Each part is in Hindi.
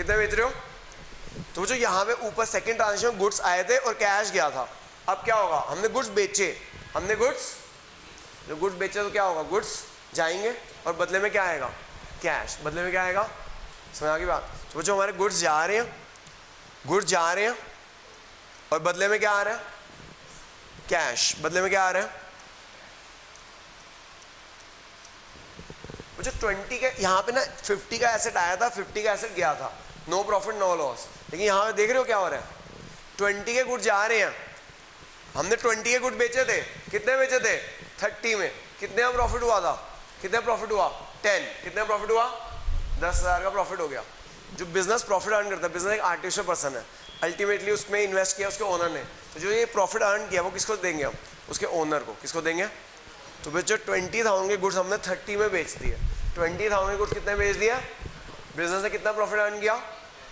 कितने बेच रहे हो? तो जो यहाँ पे ऊपर सेकंड ट्रांजेक्शन में गुड्स आए थे और कैश गया था, अब क्या होगा? हमने गुड्स बेचे, जो गुड्स बेचे तो क्या होगा? गुड्स जाएंगे और बदले में क्या आएगा? कैश। बदले में क्या आएगा? समझ आ गई बात? तो जो हमारे गुड्स जा रहे हैं और बदले में क्या आ रहा है? कैश। बदले में क्या आ रहा है? जो 20 का यहाँ पे ना 50 का एसेट आया था, 50 का एसेट गया था, नो प्रॉफिट नो लॉस। लेकिन यहाँ पे देख रहे हो क्या हो रहा है? 20 के गुड्स जा रहे हैं, हमने 20 के गुड बेचे थे, कितने बेचे थे? 30 में। कितने का प्रॉफिट हुआ था? कितने प्रॉफिट हुआ? 10। कितने प्रॉफिट हुआ? 10,000 का प्रॉफिट हो गया। जो बिजनेस प्रॉफिट अर्न करता है, बिजनेस एक आर्टिफिशियल पर्सन है, अल्टीमेटली उसमें इन्वेस्ट किया उसके ओनर ने, तो जो ये प्रॉफिट अर्न किया वो किसको देंगे हम? उसके ओनर को। किसको देंगे? तो बच्चों 20,000 के गुड्स हमने 30 में बेच दिए। 20,000 के गुड्स कितने बेच दिया? बिजनेस ने कितना प्रॉफिट अर्न किया?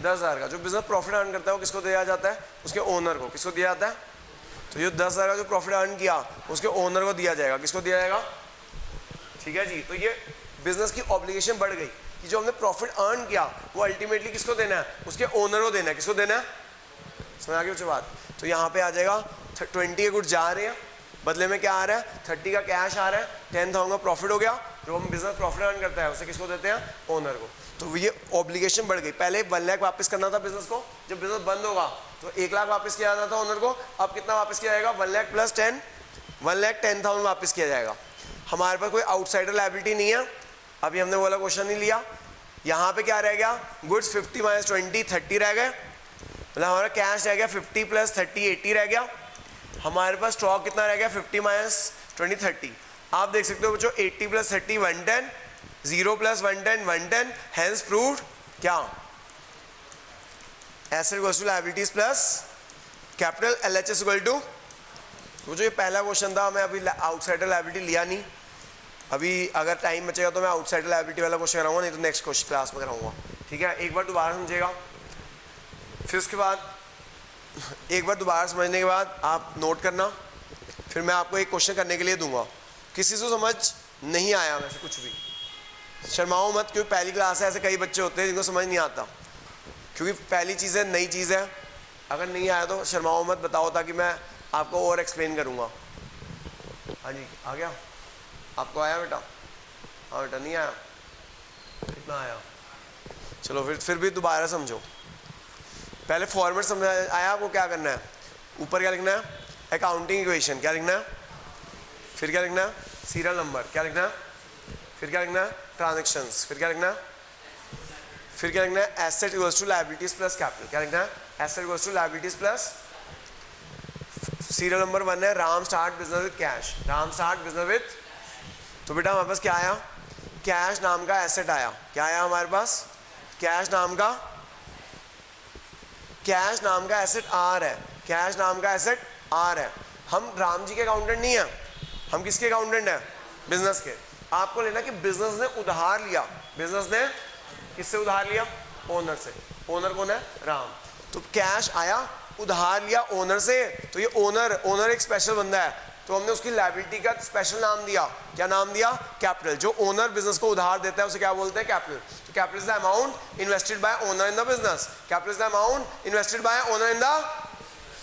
10,000 का। जो बिजनेस प्रॉफिट अर्न करता है वो किसको दिया जाता है? उसके ओनर को। किसको दिया जाता है? तो ये 10,000 का जो प्रॉफिट अर्न किया उसके ओनर को दिया जाएगा। किसको दिया जाएगा? ठीक है जी। तो ये बिजनेस की ऑब्लिगेशन बढ़ गई कि जो हमने प्रॉफिट अर्न किया वो अल्टीमेटली किसको देना है? उसके ओनर को देना है। किसको देना है? समझ आ गई बच्चों बात? तो यहाँ पे आ जाएगा 20 के गुड्स जा रहे हैं, बदले में क्या आ रहा है? 30 का कैश आ रहा है, 10,000 का प्रॉफिट हो गया। जो हम बिजनेस प्रॉफिट अर्न करता है उसे किसको देते हैं? ओनर को। तो ये ऑब्लिगेशन बढ़ गई। पहले 1 लाख वापस करना था बिजनेस को, जब बिजनेस बंद होगा तो 1 लाख वापस किया जाता था ओनर को। अब कितना वापस किया जाएगा? 1 लाख प्लस 10, 1,10,000 वापस किया जाएगा। हमारे पास कोई आउटसाइडर लायबिलिटी नहीं है, अभी हमने वाला क्वेश्चन नहीं लिया। यहाँ पे क्या रह गया? गुड्स 50 माइनस 20 30 रह गए, मतलब हमारा कैश रह गया 50 प्लस 30 80 रह गया। हमारे पास स्टॉक कितना रह गया? 50 माइनस 20 30। आप देख सकते हो बच्चों 80 प्लस 30 110, 0 प्लस 110 110, हेंस प्रूव्ड क्या? Asset equals to liabilities plus capital, LHS equal to. तो जो ये पहला क्वेश्चन था, मैं अभी आउटसाइडर लायबिलिटी लिया नहीं, अभी अगर टाइम बचेगा तो मैं आउटसाइडर लायबिलिटी वाला क्वेश्चन कराऊंगा, नहीं तो नेक्स्ट क्वेश्चन क्लास में कराऊंगा। ठीक है, एक बार दोबारा समझेगा, फिर उसके बाद एक बार दोबारा समझने के बाद आप नोट करना, फिर मैं आपको एक क्वेश्चन करने के लिए दूंगा। किसी को समझ नहीं आया वैसे कुछ भी, शर्माओ मत, क्योंकि पहली क्लास है, ऐसे कई बच्चे होते हैं जिनको समझ नहीं आता, क्योंकि पहली चीज़ है, नई चीज़ है। अगर नहीं आया तो शर्माओ मत, बताओ, ताकि मैं आपको और एक्सप्लेन करूँगा। हाँ जी, आ गया? आपको आया बेटा? हाँ बेटा, नहीं आया? कितना आया? चलो फिर भी दोबारा समझो। पहले फॉर्मेट समझ आया आपको? क्या करना है? ऊपर क्या लिखना है? Accounting equation. क्या लिखना है? फिर क्या लिखना है? Serial number. क्या लिखना है? फिर क्या लिखना है? ट्रांजेक्शन्स। फिर क्या लिखना है? फिर क्या लिखना है? Asset equals to liabilities plus capital. क्या लिखना है? Asset equals to liabilities plus. Serial number 1 है Ram start business with cash. Ram start business with, तो बेटा हमारे पास क्या आया? कैश नाम का एसेट आया। क्या आया हमारे पास? कैश नाम का एसेट आ रहा है। कैश नाम का एसेट आ रहा है। हम राम जी के अकाउंटेंट नहीं है, हम किसके अकाउंटेंट हैं? बिजनेस के। आपको लेना कि बिजनेस ने उधार लिया। बिजनेस ने किससे उधार लिया? ओनर से। ओनर कौन है? राम। तो कैश आया, उधार लिया ओनर से, तो ये ओनर एक स्पेशल बंदा है, तो हमने उसकी लायबिलिटी का स्पेशल नाम दिया। क्या नाम दिया? कैपिटल। जो ओनर बिजनेस को उधार देता है उसे क्या बोलते हैं? कैपिटल। तो capital is the amount invested bye owner in the business. Capital is the amount invested bye owner in the,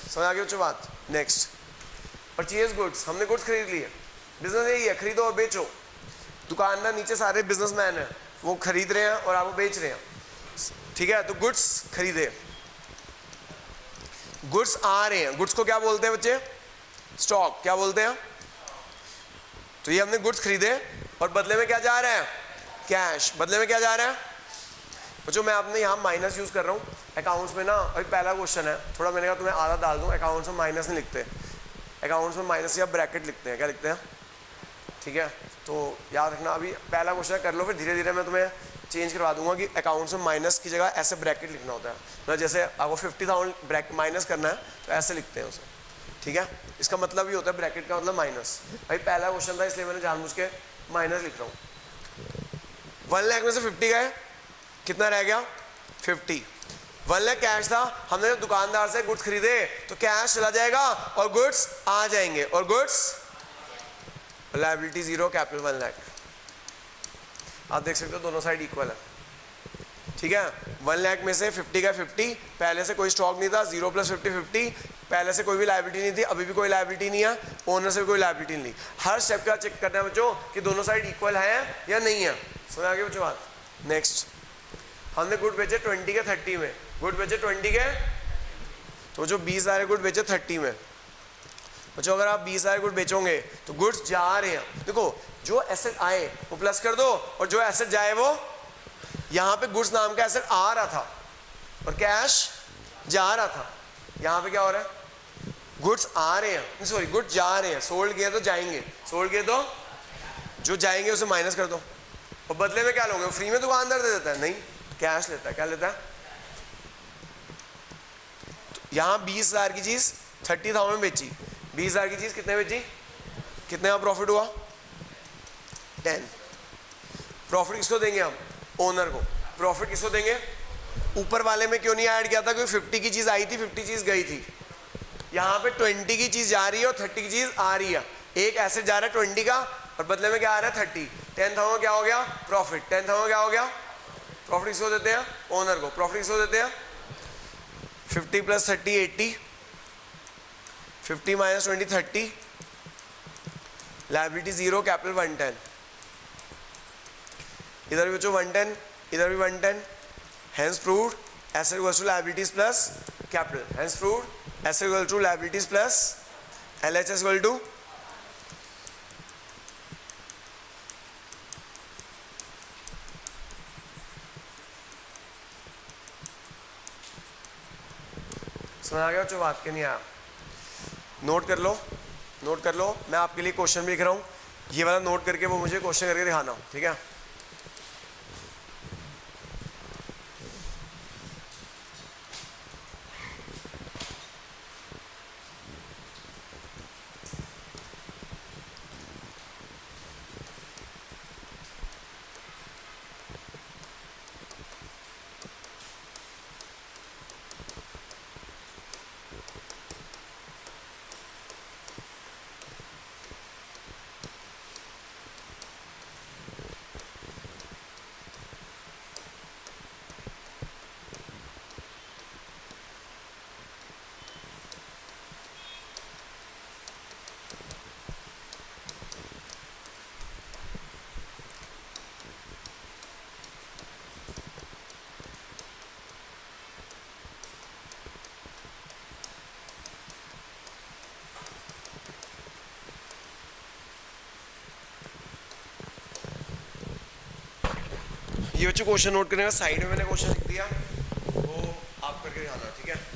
समझ आ गई बच्चों बात? Next, purchase goods. हमने गुड्स खरीद लिए। बिजनेस यही है, खरीदो और बेचो। दुकानदार नीचे सारे बिजनेसमैन हैं, वो खरीद रहे हैं और आपको बेच रहे हैं। ठीक है, तो गुड्स खरीदे, गुड्स आ रहे हैं। गुड्स को क्या बोलते हैं बच्चे? स्टॉक। क्या बोलते हैं? तो ये हमने गुड्स खरीदे और बदले में क्या जा रहा है? कैश। बदले में क्या जा रहा है बच्चों? मैं आपने यहाँ माइनस यूज कर रहा हूँ अकाउंट्स में ना। अभी पहला क्वेश्चन है, थोड़ा मैंने कहा तुम्हें आधा डाल दूँ। अकाउंट्स में माइनस नहीं लिखते, अकाउंट्स में माइनस या ब्रैकेट लिखते हैं। क्या लिखते हैं? ठीक है, तो याद रखना। अभी पहला क्वेश्चन कर लो, फिर धीरे धीरे मैं तुम्हें चेंज करवा दूंगा कि अकाउंट्स में माइनस की जगह ऐसे ब्रैकेट लिखना होता है। मतलब जैसे आपको 50,000 माइनस करना है तो ऐसे लिखते हैं उसे। ठीक है, इसका मतलब ये होता है, ब्रैकेट का मतलब माइनस। भाई पहला क्वेश्चन था इसलिए मैंने जानबूझ के माइनस लिख रहा हूँ। 1 लाख में से 50 गए, कितना रह गया? 50। 1 लाख कैश था, हमने दुकानदार से गुड्स खरीदे तो कैश चला जाएगा और गुड्स आ जाएंगे, और गुड्स लायबिलिटी 0, कैपिटल 1 लाख। आप देख सकते हो दोनों साइड इक्वल है। ठीक है। 1 लाख में से 50 का 50, पहले से कोई स्टॉक नहीं था, 0 + 50 50, पहले से कोई भी लायबिलिटी नहीं थी, अभी भी कोई लायबिलिटी नहीं है, ओनर से भी कोई लायबिलिटी नहीं। हर स्टेप का चेक करना है बच्चों कि दोनों साइड इक्वल है या नहीं है। समझ आ गया बच्चों बात। नेक्स्ट, हमने गुड बेचे 20 के 30 में, गुड बेचे 20 के, तो जो 20,000 गुड बेचे 30 में। बच्चों अगर आप 20,000 गुड बेचोगे तो गुड्स जा रहे हैं, देखो जो एसेट आए वो प्लस कर दो और जो एसेट जाए वो, यहाँ पे गुड्स नाम का एसेट आ रहा था और कैश जा रहा था, यहाँ पे क्या हो रहा है, गुड्स आ रहे हैं, सॉरी गुड्स जा रहे हैं, सोल्ड किए तो जाएंगे, सोल्ड किए तो जो जाएंगे उसे माइनस कर दो, और बदले में क्या लोगे, फ्री में दुकानदार दे देता है, नहीं कैश लेता है, क्या लेता है। तो यहाँ 20,000 की चीज 30,000 में बेची, 20,000 की चीज कितने बेची, कितने का प्रॉफिट हुआ, 10। प्रॉफिट किसको देंगे हम, ओनर को। प्रॉफिट किसको देंगे, ऊपर वाले में क्यों नहीं ऐड किया था, क्योंकि 50 की चीज आई थी, 50 चीज गई थी। यहाँ पे 20 की चीज जा रही है और 30 की चीज आ रही है, एक एसेट जा रहा है 20 का और बदले में क्या आ रहा है 30, 10,000 क्या हो गया, प्रॉफिट। 10,000 क्या हो गया, प्रॉफिट किसको देते हैं, ओनर को। प्रॉफिट किसको देते हैं, 50 + 30 80, 50 - 20 30, लायबिलिटी 0, कैपिटल 110, इधर भी बच्चों 110, इधर भी 110, hence proved asset equals to liabilities plus capital, hence proved asset equal to liabilities plus LHS equal to, समझ आ गया बच्चों बात के नहीं आया, नोट कर लो, नोट कर लो, मैं आपके लिए क्वेश्चन भी लिख रहा हूँ, ये वाला नोट करके वो मुझे क्वेश्चन करके दिखाना, ठीक है। ये बच्चों क्वेश्चन नोट करने का, साइड में मैंने क्वेश्चन लिख दिया, वो आप करके दिखाना, ठीक है।